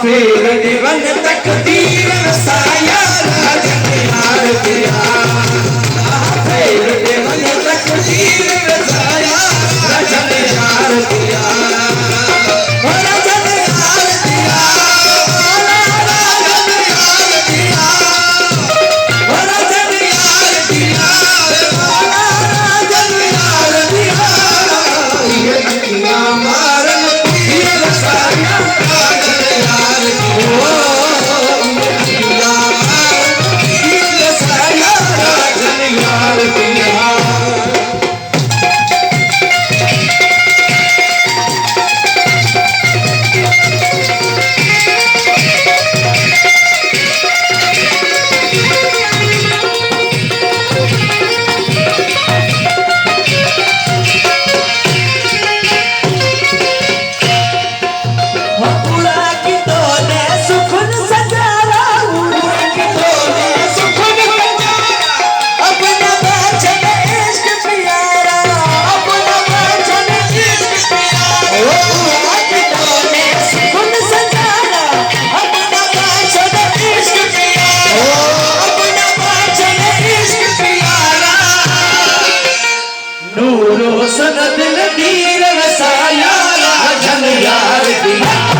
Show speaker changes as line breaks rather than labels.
फेर दिवन तकदीर वसाया राजन यार दिया फेर दिवन तकदीर वसाया राजन यार दिया राजन यार दिया राजन यार दिया राजन यार दिया राजन यार दिया ये अखियां मारन ये वसाया राजन यार दिया ये अखियां मारन ये वसाया राजन यार दिया नूरो सन दिल दीर वसाया राजन यार दिया